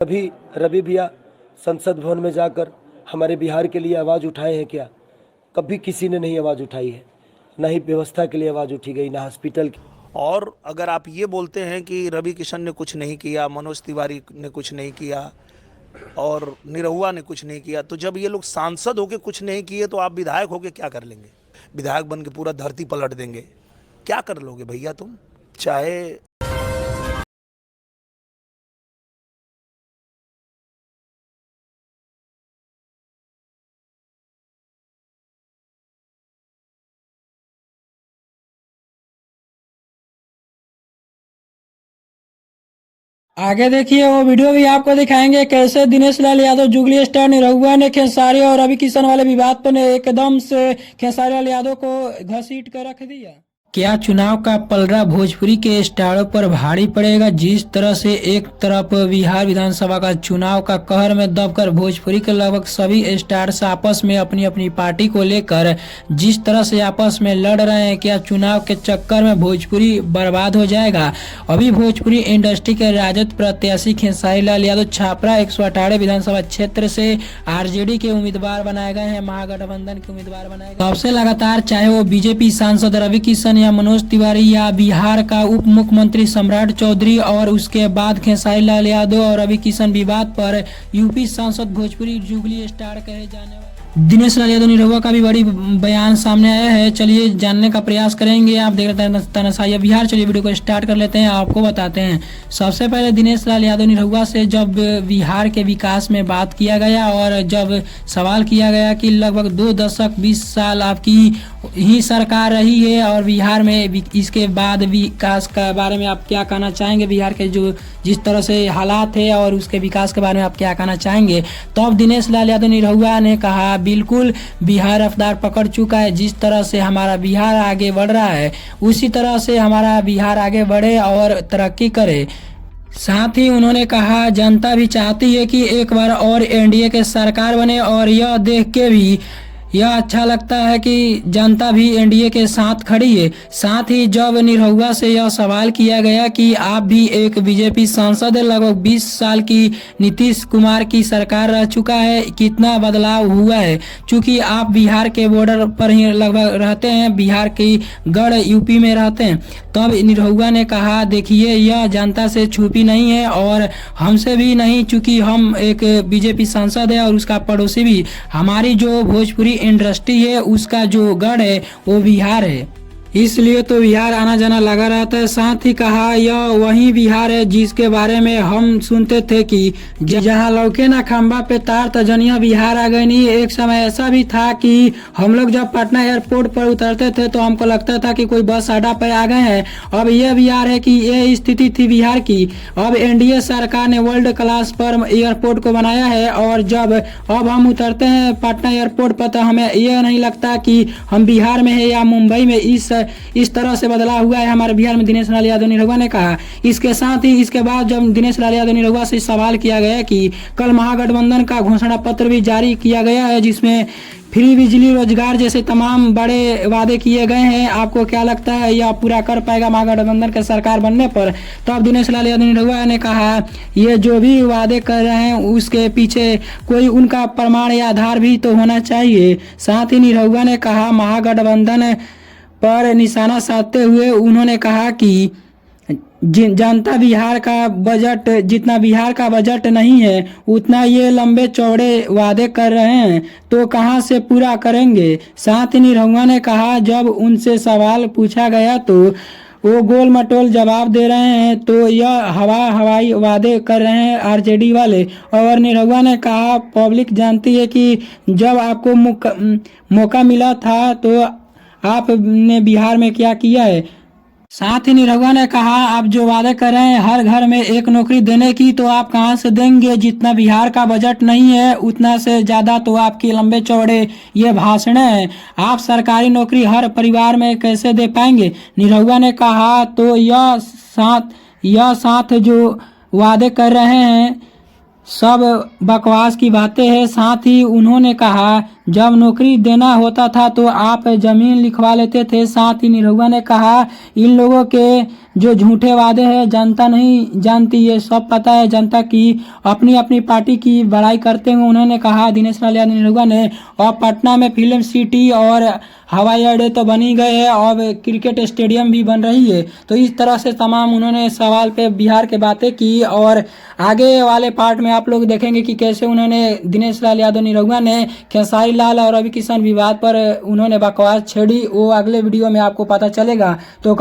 अभी रवि भैया संसद भवन में जाकर हमारे बिहार के लिए आवाज़ उठाए हैं क्या? कभी किसी ने नहीं आवाज़ उठाई है, ना ही व्यवस्था के लिए आवाज़ उठी गई, ना हॉस्पिटल की। और अगर आप ये बोलते हैं कि रवि किशन ने कुछ नहीं किया, मनोज तिवारी ने कुछ नहीं किया और निरहुआ ने कुछ नहीं किया, तो जब ये लोग सांसद होके कुछ नहीं किए तो आप विधायक होके क्या कर लेंगे? विधायक बन के पूरा धरती पलट देंगे? क्या कर लोगे भैया तुम? चाहे आगे देखिए वो वीडियो भी आपको दिखाएंगे कैसे दिनेश लाल यादव, जुगली स्टार, निरहुआ ने खेसारी और रवि किशन वाले विवाद पर ने एकदम से खेसारी लाल यादव को घसीट कर रख दिया। क्या चुनाव का पलड़ा भोजपुरी के स्टारों पर भारी पड़ेगा? जिस तरह से एक तरफ बिहार विधानसभा का चुनाव का कहर में दबकर भोजपुरी के लगभग सभी स्टार्स आपस में अपनी अपनी पार्टी को लेकर जिस तरह से आपस में लड़ रहे हैं, क्या चुनाव के चक्कर में भोजपुरी बर्बाद हो जाएगा? अभी भोजपुरी इंडस्ट्री के राजद प्रत्याशी खेसारी लाल यादव छापरा 118 विधानसभा क्षेत्र से आरजेडी के उम्मीदवार बनाए गए हैं, महागठबंधन के उम्मीदवार बनाए गए। सबसे लगातार चाहे वो बीजेपी सांसद रवि किशन या मनोज तिवारी या बिहार का उप मुख्यमंत्री सम्राट चौधरी और उसके बाद खेसारी लाल यादव और रवि किशन विवाद पर यूपी सांसद भोजपुरी जुगली स्टार कहे जाने वाले दिनेश लाल यादव निरहुआ का भी बड़ी बयान सामने आया है। चलिए जानने का प्रयास करेंगे। आप देख रहे हैं तनाशाही बिहार। चलिए वीडियो को स्टार्ट कर लेते हैं, आपको बताते हैं। सबसे पहले दिनेश लाल यादव निरहुआ से जब बिहार के विकास में बात किया गया और जब सवाल किया गया कि लगभग 2 दशक 20 साल आपकी ही सरकार रही है और बिहार में इसके बाद विकास के बारे में आप क्या कहना चाहेंगे? बिहार के जो जिस तरह से हालात है और उसके विकास के बारे में आप क्या कहना चाहेंगे? तो अब दिनेश लाल यादव निरहुआ ने कहा बिल्कुल बिहार रफ्तार पकड़ चुका है। जिस तरह से हमारा बिहार आगे बढ़ रहा है उसी तरह से हमारा बिहार आगे बढ़े और तरक्की करे। साथ ही उन्होंने कहा जनता भी चाहती है कि एक बार और एनडीए के सरकार बने और यह देख के भी यह अच्छा लगता है कि जनता भी एनडीए के साथ खड़ी है। साथ ही जब निरहुआ से यह सवाल किया गया कि आप भी एक बीजेपी सांसद है, लगभग 20 साल की नीतीश कुमार की सरकार रह चुका है, कितना बदलाव हुआ है? चूंकि आप बिहार के बॉर्डर पर ही लगभग रहते हैं, बिहार की गढ़ यूपी में रहते हैं। तब निरहुआ ने कहा देखिए यह जनता से छुपी नहीं है और हमसे भी नहीं, चूंकि हम एक बीजेपी सांसद है और उसका पड़ोसी भी। हमारी जो भोजपुरी इंडस्ट्री है उसका जो गढ़ है वो बिहार है, इसलिए तो बिहार आना जाना लगा रहता है। साथ ही कहा यह वही बिहार है जिसके बारे में हम सुनते थे कि जहाँ लौके ना खंबा पे तार तजनिया बिहार आ गई। नहीं, एक समय ऐसा भी था कि हम लोग जब पटना एयरपोर्ट पर उतरते थे तो हमको लगता था कि कोई बस अड्डा पे आ गए हैं। अब यह बिहार है कि ये स्थिति थी बिहार की। अब एनडीए सरकार ने वर्ल्ड क्लास पर एयरपोर्ट को बनाया है और जब अब हम उतरते हैं पटना एयरपोर्ट पर तो हमें यह नहीं लगता कि हम बिहार में है या मुंबई में। इस तरह से बदलाव हुआ है हमारे बिहार में, दिनेश लाल यादव निरहुआ ने कहा। इसके साथ ही इसके बाद जब दिनेश लाल यादव निरहुआ से सवाल किया गया कि कल महागठबंधन का घोषणा पत्र भी जारी किया गया है जिसमें फ्री बिजली, रोजगार जैसे तमाम बड़े वादे किए गए हैं, आपको क्या लगता है यह पूरा कर पाएगा महागठबंधन के सरकार बनने पर? तो अब दिनेश लाल यादव निरहुआ ने कहा ये जो भी वादे कर रहे हैं उसके पीछे कोई उनका प्रमाण या आधार भी तो होना चाहिए। साथ ही निरहुआ ने कहा महागठबंधन पर निशाना साधते हुए उन्होंने कहा कि जनता बिहार का बजट, जितना बिहार का बजट नहीं है उतना ये लंबे चौड़े वादे कर रहे हैं तो कहां से पूरा करेंगे? साथ ही निरहुआ ने कहा जब उनसे सवाल पूछा गया तो वो गोल मटोल जवाब दे रहे हैं, तो यह हवाई वादे कर रहे हैं आरजेडी वाले। और निरहुआ ने कहा पब्लिक जानती है कि जब आपको मौका मिला था तो आपने बिहार में क्या किया है। साथ ही निरहुआ ने कहा आप जो वादे कर रहे हैं हर घर में एक नौकरी देने की, तो आप कहां से देंगे? जितना बिहार का बजट नहीं है उतना से ज्यादा तो आपके लंबे चौड़े ये भाषण हैं। आप सरकारी नौकरी हर परिवार में कैसे दे पाएंगे? निरहुआ ने कहा तो यह साथ जो वादे कर रहे हैं सब बकवास की बातें हैं। साथ ही उन्होंने कहा जब नौकरी देना होता था तो आप जमीन लिखवा लेते थे। साथ ही निरहुआ ने कहा इन लोगों के जो झूठे वादे हैं जनता नहीं जानती, ये सब पता है जनता की अपनी अपनी पार्टी की बड़ाई करते हुए उन्होंने कहा दिनेश लाल यादव निरहुआ ने और पटना में फिल्म सिटी और हवाई अड्डे तो बनी गए हैं, अब क्रिकेट स्टेडियम भी बन रही है। तो इस तरह से तमाम उन्होंने सवाल पे बिहार के बातें की और आगे वाले पार्ट में आप लोग देखेंगे कि कैसे उन्होंने दिनेश लाल यादव निरहुआ ने खेसारी लाल और रवि किशन विवाद पर उन्होंने बकवास छेड़ी। वो अगले वीडियो में आपको पता चलेगा। तो